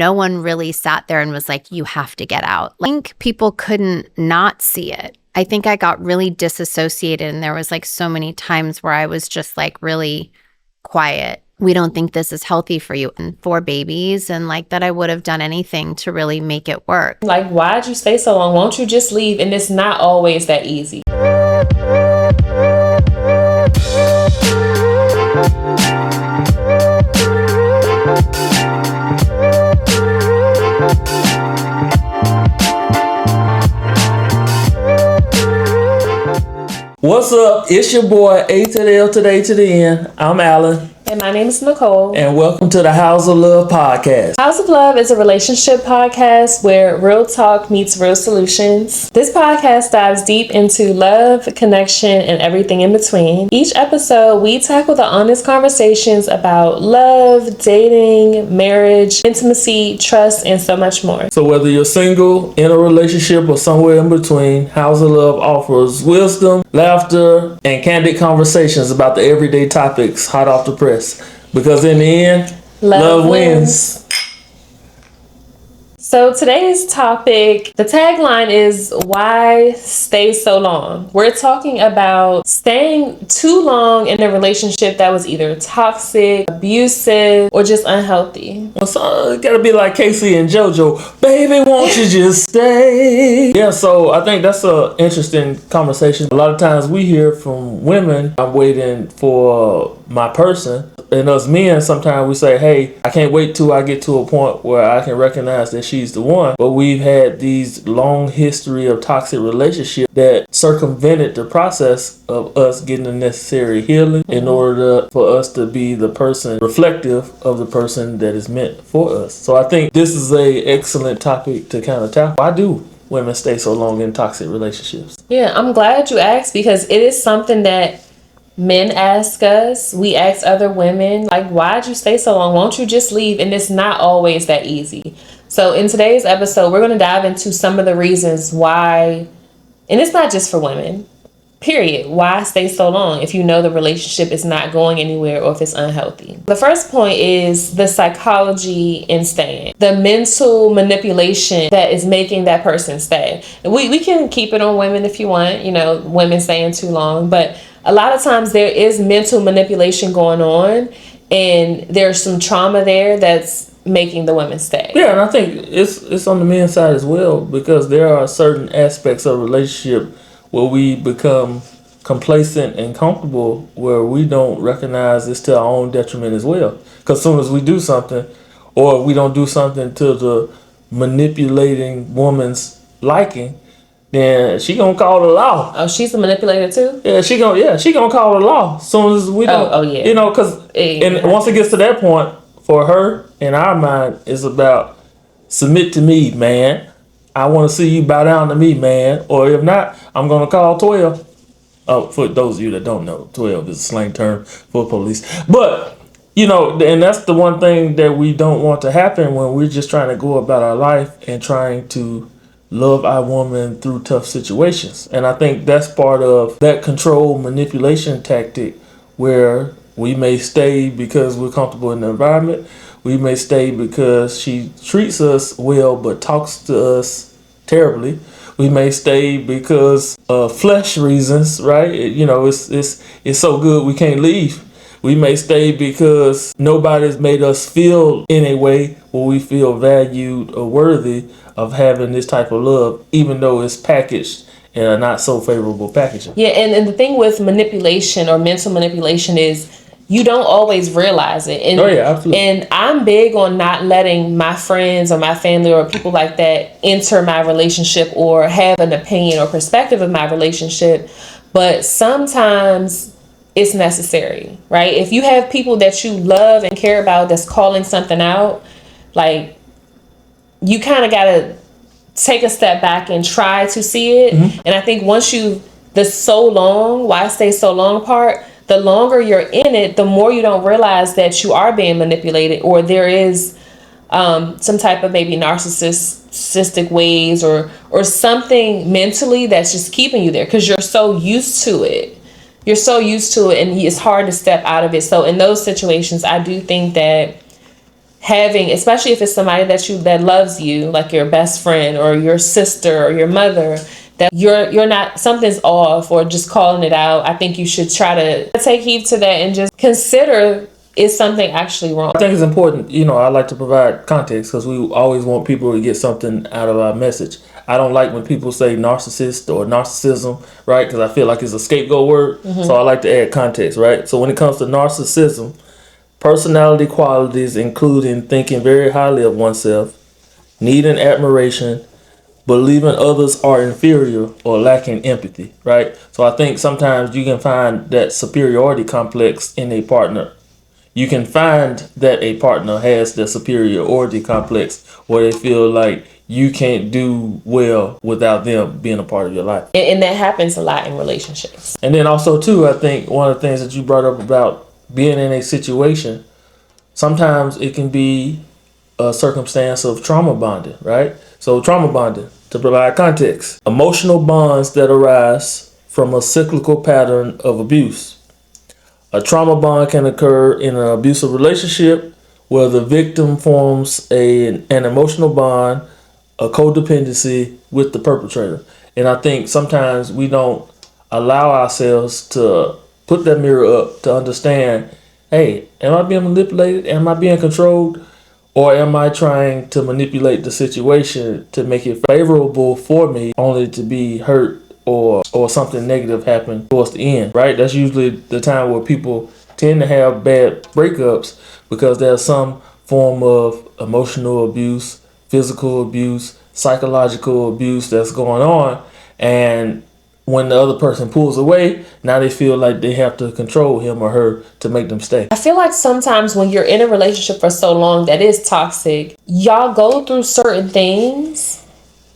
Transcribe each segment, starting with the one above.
No one really sat there and was like, you have to get out. I think people couldn't not see it. I think I got really disassociated, and there was like so many times where I was just like really quiet. We don't think this is healthy for you and for babies, and like that I would have done anything to really make it work. Like, why'd you stay so long? Won't you just leave? And it's not always that easy. What's up? It's your boy A to the L to the A to the N. I'm Alan. And my name is Nicole. And welcome to the House of Love podcast. House of Love is a relationship podcast where real talk meets real solutions. This podcast dives deep into love, connection, and everything in between. Each episode, we tackle the honest conversations about love, dating, marriage, intimacy, trust, and so much more. So whether you're single, in a relationship, or somewhere in between, House of Love offers wisdom, laughter, and candid conversations about the everyday topics hot off the press. Because in the end, love wins. So today's topic, the tagline is why stay so long? We're talking about staying too long in a relationship that was either toxic, abusive, or just unhealthy. Well, so it gotta be like Casey and JoJo. Baby, won't you just stay? Yeah, so I think that's an interesting conversation. A lot of times we hear from women, I'm waiting for my person. And us men, sometimes we say, hey, I can't wait till I get to a point where I can recognize that she's the one. But we've had these long history of toxic relationships that circumvented the process of us getting the necessary healing in order for us to be the person reflective of the person that is meant for us. So I think this is a excellent topic to kind of tackle. Why do women stay so long in toxic relationships? Yeah, I'm glad you asked, because it is something that men ask us. We ask other women, like, why'd you stay so long? Won't you just leave? And it's not always that easy. So in today's episode, we're going to dive into some of the reasons why, and it's not just for women, period. Why stay so long if you know the relationship is not going anywhere or if it's unhealthy? The first point is the psychology in staying. The mental manipulation that is making that person stay. We can keep it on women if you want, women staying too long, but a lot of times there is mental manipulation going on, and there's some trauma there that's making the women stay. Yeah, and I think it's on the men's side as well, because there are certain aspects of a relationship where we become complacent and comfortable, where we don't recognize it's to our own detriment as well. Because as soon as we do something, or we don't do something to the manipulating woman's liking, then she gonna call the law. Oh, she's a manipulator too? Yeah, she gonna call the law as soon as we don't. Oh yeah. Because and once it gets to that point, for her, in our mind, it's about submit to me, man. I want to see you bow down to me, man. Or if not, I'm gonna call 12. For those of you that don't know, 12 is a slang term for police. But and that's the one thing that we don't want to happen when we're just trying to go about our life and trying to love our woman through tough situations. And I think that's part of that control manipulation tactic, where we may stay because we're comfortable in the environment. We may stay because she treats us well but talks to us terribly. We may stay because of flesh reasons, right? It's so good we can't leave. We may stay because nobody's made us feel in a way where we feel valued or worthy of having this type of love, even though it's packaged in a not so favorable packaging. Yeah, and the thing with manipulation or mental manipulation is you don't always realize it. And, oh yeah, absolutely. And I'm big on not letting my friends or my family or people like that enter my relationship or have an opinion or perspective of my relationship. But sometimes it's necessary, right? If you have people that you love and care about that's calling something out, like, you kind of got to take a step back and try to see it. Mm-hmm. And I think once why stay so long part, the longer you're in it, the more you don't realize that you are being manipulated, or there is some type of maybe narcissistic ways or something mentally that's just keeping you there because you're so used to it. You're so used to it, and it's hard to step out of it. So in those situations, I do think that having, especially if it's somebody that loves you, like your best friend or your sister or your mother, that you're not, something's off, or just calling it out. I think you should try to take heed to that and just consider, is something actually wrong? I think it's important, I like to provide context because we always want people to get something out of our message. I don't like when people say narcissist or narcissism, right? Because I feel like it's a scapegoat word. So I like to add context, right? So when it comes to narcissism, personality qualities including thinking very highly of oneself, needing admiration, believing others are inferior, or lacking empathy, right? So I think sometimes you can find that superiority complex in a partner. You can find that a partner has the superiority complex where they feel like you can't do well without them being a part of your life. And that happens a lot in relationships. And then also too, I think one of the things that you brought up about being in a situation, sometimes it can be a circumstance of trauma bonding, right? So trauma bonding, to provide context, emotional bonds that arise from a cyclical pattern of abuse. A trauma bond can occur in an abusive relationship where the victim forms an emotional bond, a codependency with the perpetrator. And I think sometimes we don't allow ourselves to put that mirror up to understand, hey, am I being manipulated? Am I being controlled? Or am I trying to manipulate the situation to make it favorable for me only to be hurt or something negative happen towards the end, right? That's usually the time where people tend to have bad breakups because there's some form of emotional abuse, physical abuse, psychological abuse that's going on. And when the other person pulls away, now they feel like they have to control him or her to make them stay. I feel like sometimes when you're in a relationship for so long that is toxic, y'all go through certain things,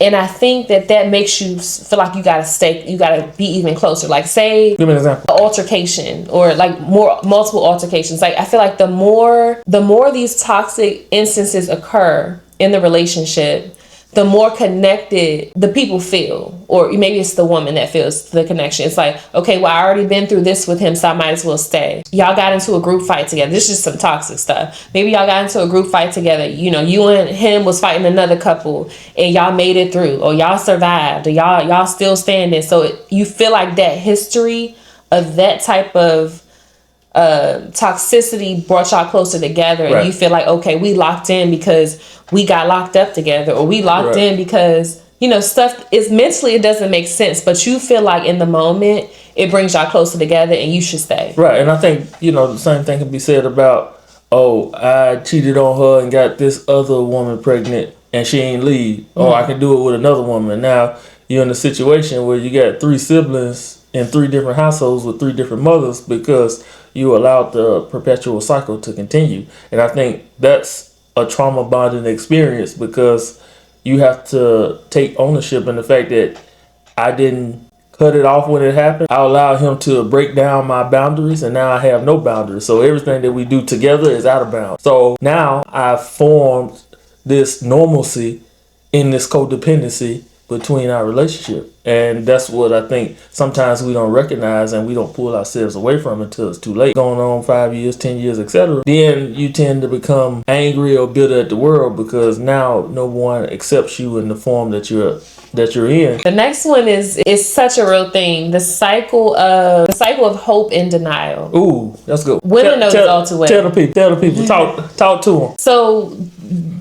and I think that makes you feel like you gotta stay, you gotta be even closer. Like, say, Give me an example. An altercation, or like multiple altercations. Like, I feel like the more these toxic instances occur in the relationship, the more connected the people feel, or maybe it's the woman that feels the connection. It's like, okay, well, I already been through this with him, so I might as well stay. Y'all got into a group fight together. This is just some toxic stuff. Maybe y'all got into a group fight together. You and him was fighting another couple, and y'all made it through, or y'all survived, or y'all still standing. So you feel like that history of that type of toxicity brought y'all closer together, and right. You feel like, okay, we locked in because we got locked up together, or we locked in because stuff is mentally, it doesn't make sense, but you feel like in the moment it brings y'all closer together and you should stay. Right. And I think the same thing can be said about, oh, I cheated on her and got this other woman pregnant and she ain't leave. Oh, I can do it with another woman. Now you're in a situation where you got 3 siblings in 3 different households with 3 different mothers because you allowed the perpetual cycle to continue. And I think that's a trauma bonding experience because you have to take ownership in the fact that I didn't cut it off when it happened. I allowed him to break down my boundaries, and now I have no boundaries. So everything that we do together is out of bounds. So now I've formed this normalcy in this codependency between our relationship. And that's what I think sometimes we don't recognize, and we don't pull ourselves away from it until it's too late. Going on 5 years, 10 years, etc. Then you tend to become angry or bitter at the world because now no one accepts you in the form that you're in. The next one is such a real thing. The cycle of hope and denial. Ooh, that's good. Women know this all too well. Tell the people. Talk to them. So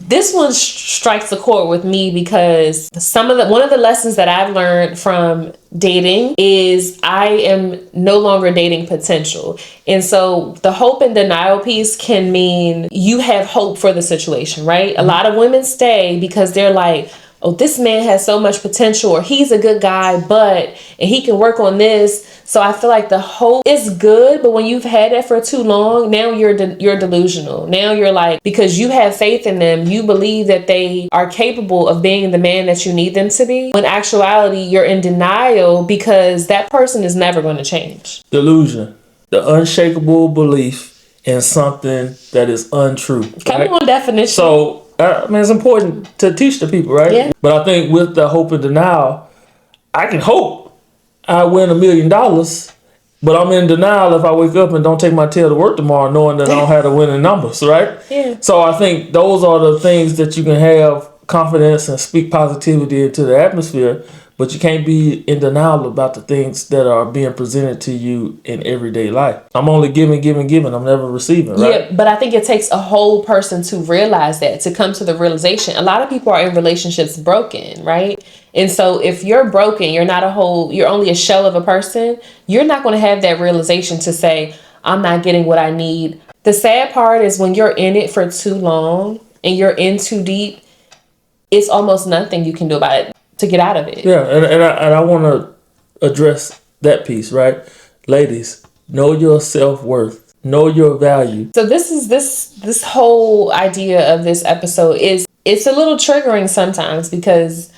this one strikes a chord with me because one of the lessons that I've learned from dating is I am no longer dating potential. And so the hope and denial piece can mean you have hope for the situation, right? A lot of women stay because they're like, oh, this man has so much potential, or he's a good guy, and he can work on this. So I feel like the hope is good, but when you've had that for too long, now you're delusional. Now you're like, because you have faith in them, you believe that they are capable of being the man that you need them to be. When in actuality, you're in denial because that person is never going to change. Delusion, the unshakable belief in something that is untrue. Come right? on, definition. So, it's important to teach the people, right? Yeah. But I think with the hope and denial, I can hope I win $1 million, But I'm in denial if I wake up and don't take my tail to work tomorrow, knowing that I don't have the winning numbers, right? Yeah. So I think those are the things that you can have confidence and speak positivity into the atmosphere, but you can't be in denial about the things that are being presented to you in everyday life. I'm only giving. I'm never receiving, right? Yeah, but I think it takes a whole person to realize that, to come to the realization. A lot of people are in relationships broken, right? And so if you're broken, you're not a whole, you're only a shell of a person, you're not going to have that realization to say, I'm not getting what I need. The sad part is when you're in it for too long and you're in too deep, it's almost nothing you can do about it to get out of it. Yeah, and I want to address that piece, right? Ladies, know your self-worth. Know your value. So this whole idea of this episode is, it's a little triggering sometimes because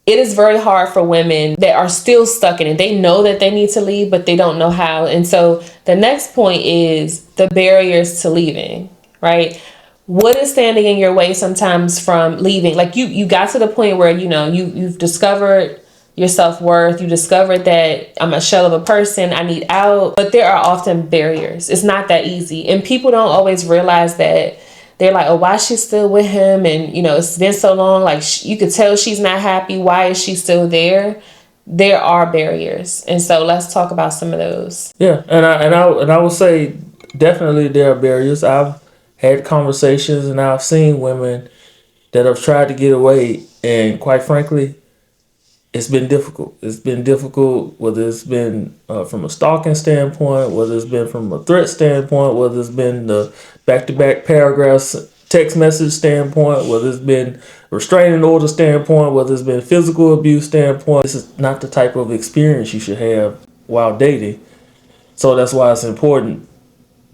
it is very hard for women that are still stuck in it. They know that they need to leave, but they don't know how. And so the next point is the barriers to leaving, right? What is standing in your way sometimes from leaving? Like you got to the point where, you've discovered your self-worth. You discovered that I'm a shell of a person. I need out. But there are often barriers. It's not that easy. And people don't always realize that. They're like, oh, why is she still with him? And, it's been so long. Like, you could tell she's not happy. Why is she still there? There are barriers. And so let's talk about some of those. Yeah, and I would say definitely there are barriers. I've had conversations and I've seen women that have tried to get away, and quite frankly, it's been difficult. It's been difficult, whether it's been from a stalking standpoint, whether it's been from a threat standpoint, whether it's been the back-to-back paragraphs text message standpoint, whether it's been restraining order standpoint, whether it's been physical abuse standpoint. This is not the type of experience you should have while dating. So that's why it's important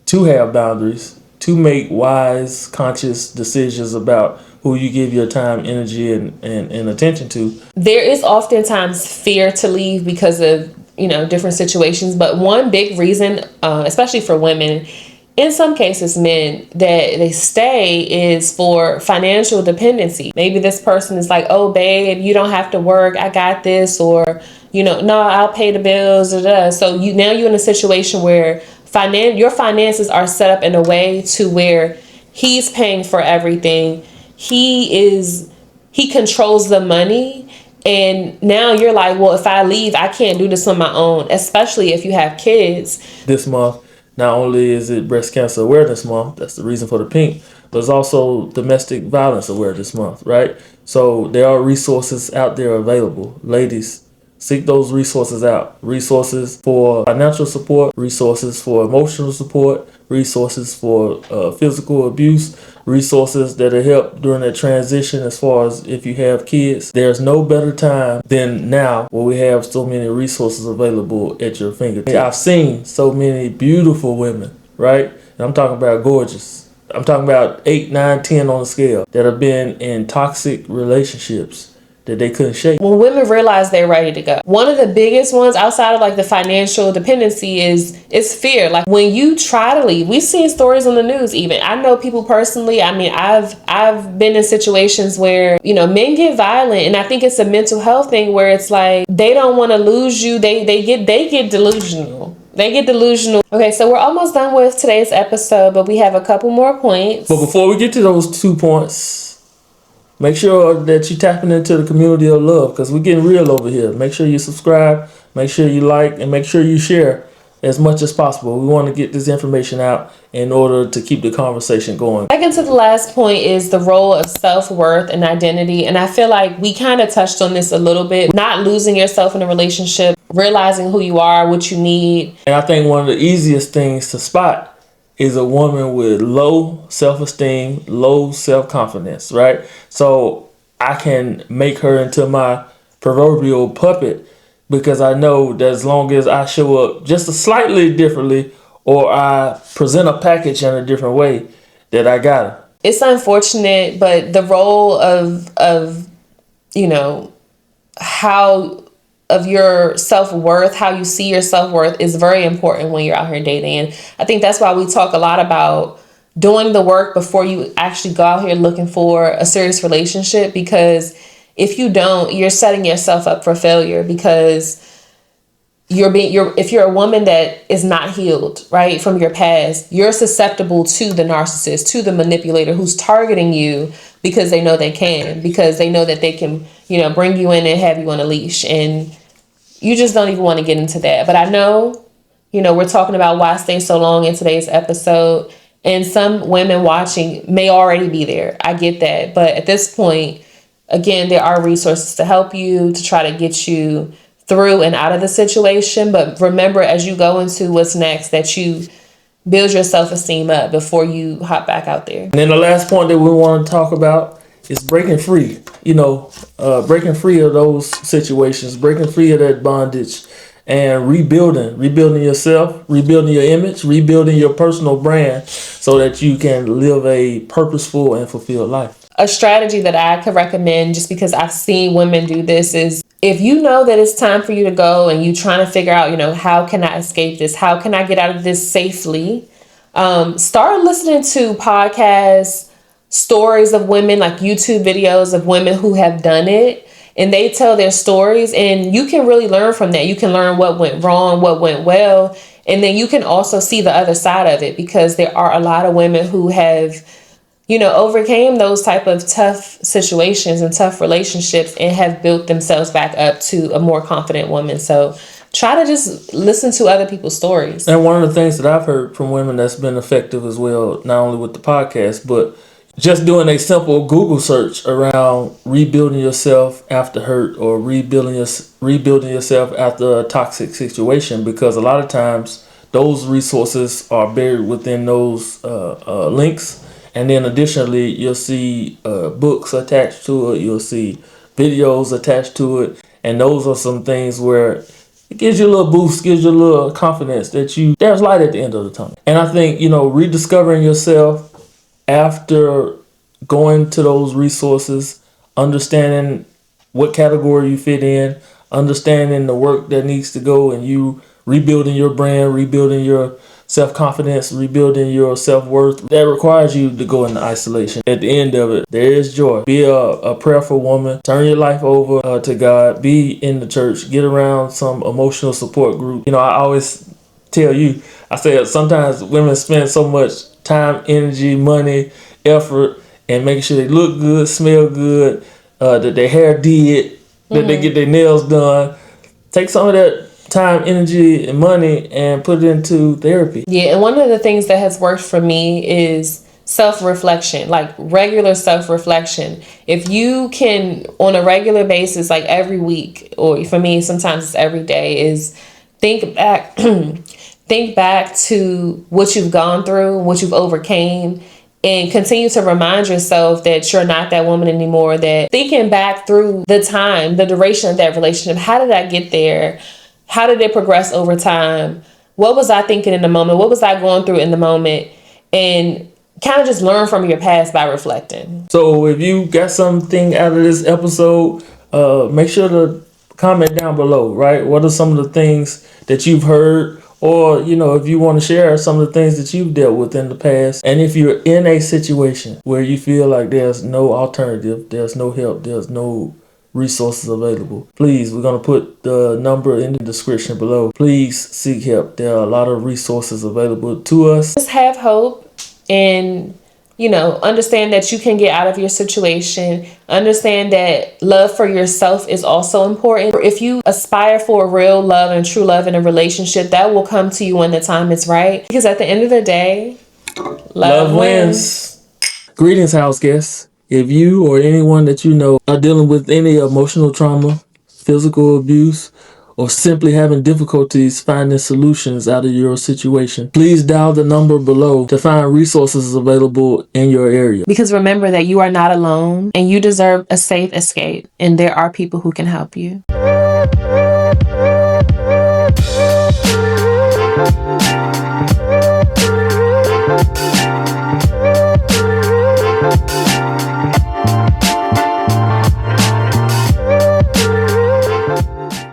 to have boundaries, to make wise, conscious decisions about who you give your time, energy, and attention to. There is oftentimes fear to leave because of, different situations. But one big reason, especially for women, in some cases men, that they stay is for financial dependency. Maybe this person is like, oh, babe, you don't have to work. I got this. Or, no, I'll pay the bills. So now you're in a situation where your finances are set up in a way to where he's paying for everything. He controls the money. And now you're like, well, if I leave, I can't do this on my own, especially if you have kids. This month, not only is it Breast Cancer Awareness Month, that's the reason for the pink, but it's also Domestic Violence Awareness Month, right? So there are resources out there available. Ladies, seek those resources out. Resources for financial support, resources for emotional support, resources for physical abuse, resources that'll help during that transition as far as if you have kids. There's no better time than now where we have so many resources available at your fingertips. I've seen so many beautiful women, right? And I'm talking about gorgeous. I'm talking about 8, 9, 10 on the scale that have been in toxic relationships that they couldn't shake. When women realize they're ready to go, one of the biggest ones outside of like the financial dependency is fear. Like when you try to leave, we've seen stories on the news. Even I know people personally. I mean, I've been in situations where men get violent, and I think it's a mental health thing where it's like they don't want to lose you. They get delusional. They get delusional. Okay, so we're almost done with today's episode, but we have a couple more points. But before we get to those 2 points, make sure that you're tapping into the community of love, because we're getting real over here. Make sure you subscribe, make sure you like, and make sure you share as much as possible. We want to get this information out in order to keep the conversation going. Second to the last point is the role of self-worth and identity. And I feel like we kind of touched on this a little bit. Not losing yourself in a relationship, realizing who you are, what you need. And I think one of the easiest things to spot is a woman with low self-esteem, low self-confidence, right? So I can make her into my proverbial puppet because I know that as long as I show up just a slightly differently or I present a package in a different way, that I got her. It's unfortunate, but the role of how of your self-worth, how you see your self-worth is very important when you're out here dating. And I think that's why we talk a lot about doing the work before you actually go out here looking for a serious relationship, because if you don't, you're setting yourself up for failure, because if you're a woman that is not healed, right, from your past, you're susceptible to the narcissist, to the manipulator who's targeting you because they know they can, because they know that they can, bring you in and have you on a leash. And you just don't even want to get into that. But I know, we're talking about why stay so long in today's episode. And some women watching may already be there. I get that. But at this point, again, there are resources to help you, to try to get you through and out of the situation. But remember, as you go into what's next, that you build your self-esteem up before you hop back out there. And then the last point that we want to talk about is breaking free. Breaking free of those situations, breaking free of that bondage, and rebuilding yourself, rebuilding your image, rebuilding your personal brand so that you can live a purposeful and fulfilled life. A strategy that I could recommend, just because I've seen women do this, is if you know that it's time for you to go and you're trying to figure out, how can I escape this? How can I get out of this safely? Start listening to podcasts, stories of women, like YouTube videos of women who have done it. And they tell their stories, and you can really learn from that. You can learn what went wrong, what went well. And then you can also see the other side of it, because there are a lot of women who have, overcame those type of tough situations and tough relationships and have built themselves back up to a more confident woman. So try to just listen to other people's stories. And one of the things that I've heard from women that's been effective as well, not only with the podcast, but just doing a simple Google search around rebuilding yourself after hurt, or rebuilding yourself after a toxic situation, because a lot of times those resources are buried within those links. And then additionally, you'll see books attached to it. You'll see videos attached to it. And those are some things where it gives you a little boost, gives you a little confidence that there's light at the end of the tunnel. And I think, rediscovering yourself after going to those resources, understanding what category you fit in, understanding the work that needs to go, and you rebuilding your brand, rebuilding your self-confidence, rebuilding your self-worth, that requires you to go into isolation. At the end of it, there is joy. Be a prayerful woman. Turn your life over to God. Be in the church. Get around some emotional support group. I always tell you, I say sometimes women spend so much time, energy, money, effort, and making sure they look good, smell good, that their hair did, that they get their nails done. Take some of that time, energy, and money and put it into therapy. Yeah, and one of the things that has worked for me is self-reflection, like regular self-reflection. If you can, on a regular basis, like every week, or for me, sometimes it's every day, is think back to what you've gone through, what you've overcame, and continue to remind yourself that you're not that woman anymore. That thinking back through the time, the duration of that relationship, how did I get there? How did it progress over time? What was I thinking in the moment? What was I going through in the moment? And kind of just learn from your past by reflecting. So if you got something out of this episode, make sure to comment down below, right? What are some of the things that you've heard? Or, if you want to share some of the things that you've dealt with in the past. And if you're in a situation where you feel like there's no alternative, there's no help, there's no resources available, please, we're going to put the number in the description below. Please seek help. There are a lot of resources available to us. Just have hope and, understand that you can get out of your situation. Understand that love for yourself is also important. If you aspire for real love and true love in a relationship, that will come to you when the time is right. Because at the end of the day, love wins. Greetings, house guests. If you or anyone that you know are dealing with any emotional trauma, physical abuse, or simply having difficulties finding solutions out of your situation, please dial the number below to find resources available in your area. Because remember that you are not alone and you deserve a safe escape, and there are people who can help you.